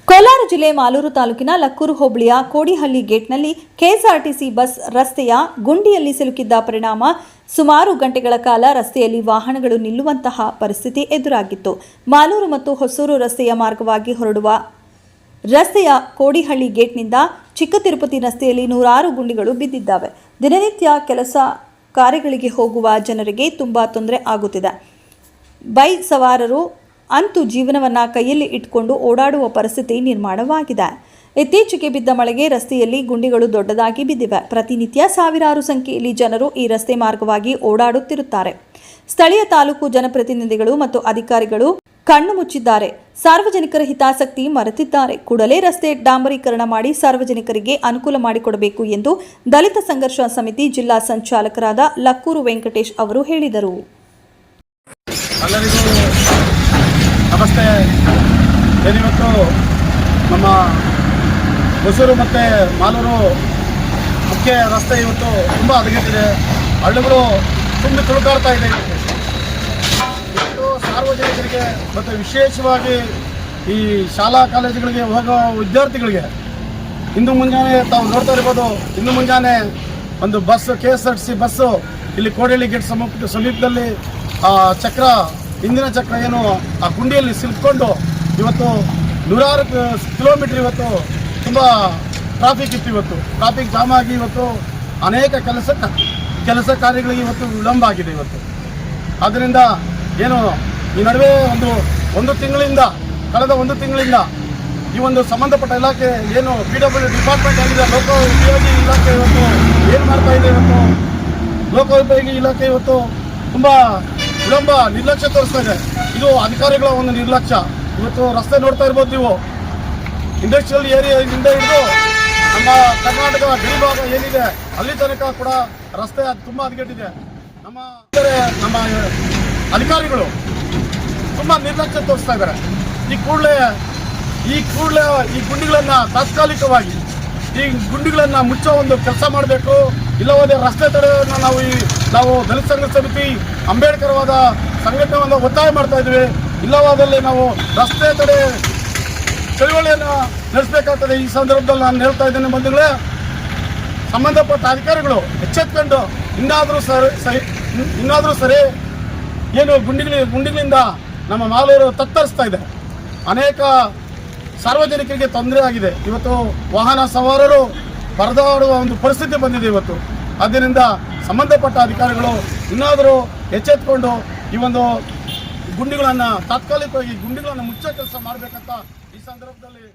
ಕೋಲಾರ ಜಿಲ್ಲೆ ಮಾಲೂರು ತಾಲೂಕಿನ ಲಕ್ಕೂರು ಹೋಬಳಿಯ ಕೋಡಿಹಳ್ಳಿ ಗೇಟ್ನಲ್ಲಿ ಕೆಎಸ್ಆರ್ಟಿಸಿ ಬಸ್ ರಸ್ತೆಯ ಗುಂಡಿಯಲ್ಲಿ ಸಿಲುಕಿದ್ದ ಪರಿಣಾಮ ಸುಮಾರು ಗಂಟೆಗಳ ಕಾಲ ರಸ್ತೆಯಲ್ಲಿ ವಾಹನಗಳು ನಿಲ್ಲುವಂತಹ ಪರಿಸ್ಥಿತಿ ಎದುರಾಗಿತ್ತು. ಮಾಲೂರು ಮತ್ತು ಹೊಸೂರು ರಸ್ತೆಯ ಮಾರ್ಗವಾಗಿ ಹೊರಡುವ ರಸ್ತೆಯ ಕೋಡಿಹಳ್ಳಿ ಗೇಟ್ನಿಂದ ಚಿಕ್ಕ ತಿರುಪತಿ ರಸ್ತೆಯಲ್ಲಿ ನೂರಾರು ಗುಂಡಿಗಳು ಬಿದ್ದಿದ್ದಾವೆ. ದಿನನಿತ್ಯ ಕೆಲಸ ಕಾರ್ಯಗಳಿಗೆ ಹೋಗುವ ಜನರಿಗೆ ತುಂಬಾ ತೊಂದರೆ ಆಗುತ್ತಿದೆ. ಬೈಕ್ ಸವಾರರು ಅಂತೂ ಜೀವನವನ್ನು ಕೈಯಲ್ಲಿ ಇಟ್ಟುಕೊಂಡು ಓಡಾಡುವ ಪರಿಸ್ಥಿತಿ ನಿರ್ಮಾಣವಾಗಿದೆ. ಇತ್ತೀಚೆಗೆ ಬಿದ್ದ ಮಳೆಗೆ ರಸ್ತೆಯಲ್ಲಿ ಗುಂಡಿಗಳು ದೊಡ್ಡದಾಗಿ ಬಿದ್ದಿವೆ. ಪ್ರತಿನಿತ್ಯ ಸಾವಿರಾರು ಸಂಖ್ಯೆಯಲ್ಲಿ ಜನರು ಈ ರಸ್ತೆ ಮಾರ್ಗವಾಗಿ ಓಡಾಡುತ್ತಿರುತ್ತಾರೆ. ಸ್ಥಳೀಯ ತಾಲೂಕು ಜನಪ್ರತಿನಿಧಿಗಳು ಮತ್ತು ಅಧಿಕಾರಿಗಳು ಕಣ್ಣು ಮುಚ್ಚಿದ್ದಾರೆ. ಸಾರ್ವಜನಿಕರ ಹಿತಾಸಕ್ತಿ ಮರೆತಿದ್ದಾರೆ. ಕೂಡಲೇ ರಸ್ತೆ ಡಾಂಬರೀಕರಣ ಮಾಡಿ ಸಾರ್ವಜನಿಕರಿಗೆ ಅನುಕೂಲ ಮಾಡಿಕೊಡಬೇಕು ಎಂದು ದಲಿತ ಸಂಘರ್ಷ ಸಮಿತಿ ಜಿಲ್ಲಾ ಸಂಚಾಲಕರಾದ ಲಕ್ಕೂರು ವೆಂಕಟೇಶ್ ಅವರು ಹೇಳಿದರು. ನಮಸ್ತೆ. ಇವತ್ತು ನಮ್ಮ ಹೊಸೂರು ಮತ್ತು ಮಾಲೂರು ಮುಖ್ಯ ರಸ್ತೆ ಇವತ್ತು ತುಂಬ ಹದಗೆಟ್ಟಿದೆ. ಹಳ್ಳಿಗಳು ತುಂಬ ತುಳುಕಾಡ್ತಾ ಇದೆ. ಇವತ್ತು ಸಾರ್ವಜನಿಕರಿಗೆ ಮತ್ತು ವಿಶೇಷವಾಗಿ ಈ ಶಾಲಾ ಕಾಲೇಜುಗಳಿಗೆ ಹೋಗೋ ವಿದ್ಯಾರ್ಥಿಗಳಿಗೆ ಇಂದು ಮುಂಜಾನೆ ತಾವು ನೋಡ್ತಾ ಇರ್ಬೋದು. ಇಂದು ಮುಂಜಾನೆ ಒಂದು ಬಸ್ KSRTC ಬಸ್ಸು ಇಲ್ಲಿ ಕೋಡಿಹಳ್ಳಿ ಗೇಟ್ ಸಮೀಪದಲ್ಲಿ ಚಕ್ರ ಹಿಂದಿನ ಚಕ್ರ ಏನು ಆ ಗುಂಡಿಯಲ್ಲಿ ಸಿಲುಕೊಂಡು ಇವತ್ತು ನೂರಾರು ಕಿಲೋಮೀಟರ್ ಇವತ್ತು ತುಂಬ ಟ್ರಾಫಿಕ್ ಇತ್ತು. ಇವತ್ತು ಟ್ರಾಫಿಕ್ ಜಾಮ್ ಆಗಿ ಇವತ್ತು ಅನೇಕ ಕೆಲಸ ಕಾರ್ಯಗಳಿಗೆ ಇವತ್ತು ವಿಳಂಬ ಆಗಿದೆ. ಇವತ್ತು ಆದ್ದರಿಂದ ಏನು ಈ ನಡುವೆ ಕಳೆದ ಒಂದು ತಿಂಗಳಿಂದ ಈ ಒಂದು ಸಂಬಂಧಪಟ್ಟ ಇಲಾಖೆ ಏನು PWD ಡಿಪಾರ್ಟ್ಮೆಂಟ್ ಆಗಿದೆ, ಲೋಕೋಪಯೋಗಿ ಇಲಾಖೆ ಇವತ್ತು ಏನು ಮಾಡ್ತಾ ಇದೆ. ಇವತ್ತು ಲೋಕೋಪಯೋಗಿ ಇಲಾಖೆ ಇವತ್ತು ತುಂಬ ವಿಳಂಬ ನಿರ್ಲಕ್ಷ್ಯ ತೋರಿಸ್ತಾ ಇದೆ. ಇದು ಅಧಿಕಾರಿಗಳ ಒಂದು ನಿರ್ಲಕ್ಷ್ಯ. ಇವತ್ತು ರಸ್ತೆ ನೋಡ್ತಾ ಇರ್ಬೋದು ನೀವು. ಇಂಡಸ್ಟ್ರಿಯಲ್ ಏರಿಯಾದಿಂದ ಹಿಡಿದು ನಮ್ಮ ಕರ್ನಾಟಕ ಗಡಿಭಾಗ ಏನಿದೆ ಅಲ್ಲಿ ತನಕ ಕೂಡ ರಸ್ತೆ ತುಂಬ ಹದಗೆಟ್ಟಿದೆ. ನಮ್ಮ ಅಧಿಕಾರಿಗಳು ತುಂಬ ನಿರ್ಲಕ್ಷ್ಯ ತೋರಿಸ್ತಾ ಇದ್ದಾರೆ. ಈ ಕೂಡಲೇ ಈ ಗುಂಡಿಗಳನ್ನು ತಾತ್ಕಾಲಿಕವಾಗಿ ಈ ಗುಂಡಿಗಳನ್ನು ಮುಚ್ಚೋ ಒಂದು ಕೆಲಸ ಮಾಡಬೇಕು. ಇಲ್ಲವಾದ ರಸ್ತೆ ತಡೆಯನ್ನು ನಾವು ದಲಿತ ಸಂಘರ್ಷ ಸಮಿತಿ ಅಂಬೇಡ್ಕರ್ವಾದ ಸಂಘಟನೆಯನ್ನು ಒತ್ತಾಯ ಮಾಡ್ತಾ ಇದ್ದೀವಿ. ಇಲ್ಲವಾದಲ್ಲಿ ನಾವು ರಸ್ತೆ ತಡೆ ಚಳುವಳಿಯನ್ನು ನಡೆಸಬೇಕಾಗ್ತದೆ. ಈ ಸಂದರ್ಭದಲ್ಲಿ ನಾನು ಹೇಳ್ತಾ ಇದ್ದೇನೆ ಬಂಧುಗಳೇ, ಸಂಬಂಧಪಟ್ಟ ಅಧಿಕಾರಿಗಳು ಎಚ್ಚೆತ್ಕೊಂಡು ಇನ್ನಾದರೂ ಸರಿ ಏನು ಗುಂಡಿಗಳಿಂದ ನಮ್ಮ ಮಾಲೂರು ತತ್ತರಿಸ್ತಾ ಇದೆ. ಅನೇಕ ಸಾರ್ವಜನಿಕರಿಗೆ ತೊಂದರೆ ಆಗಿದೆ. ಇವತ್ತು ವಾಹನ ಸವಾರರು ಪರದಾಡುವ ಒಂದು ಪರಿಸ್ಥಿತಿ ಬಂದಿದೆ ಇವತ್ತು. ಆದ್ದರಿಂದ ಸಂಬಂಧಪಟ್ಟ ಅಧಿಕಾರಿಗಳು ಇನ್ನಾದರೂ ಎಚ್ಚೆತ್ತುಕೊಂಡು ಈ ಒಂದು ತಾತ್ಕಾಲಿಕವಾಗಿ ಗುಂಡಿಗಳನ್ನು ಮುಚ್ಚೋ ಕೆಲಸ ಮಾಡಬೇಕಂತ ಈ ಸಂದರ್ಭದಲ್ಲಿ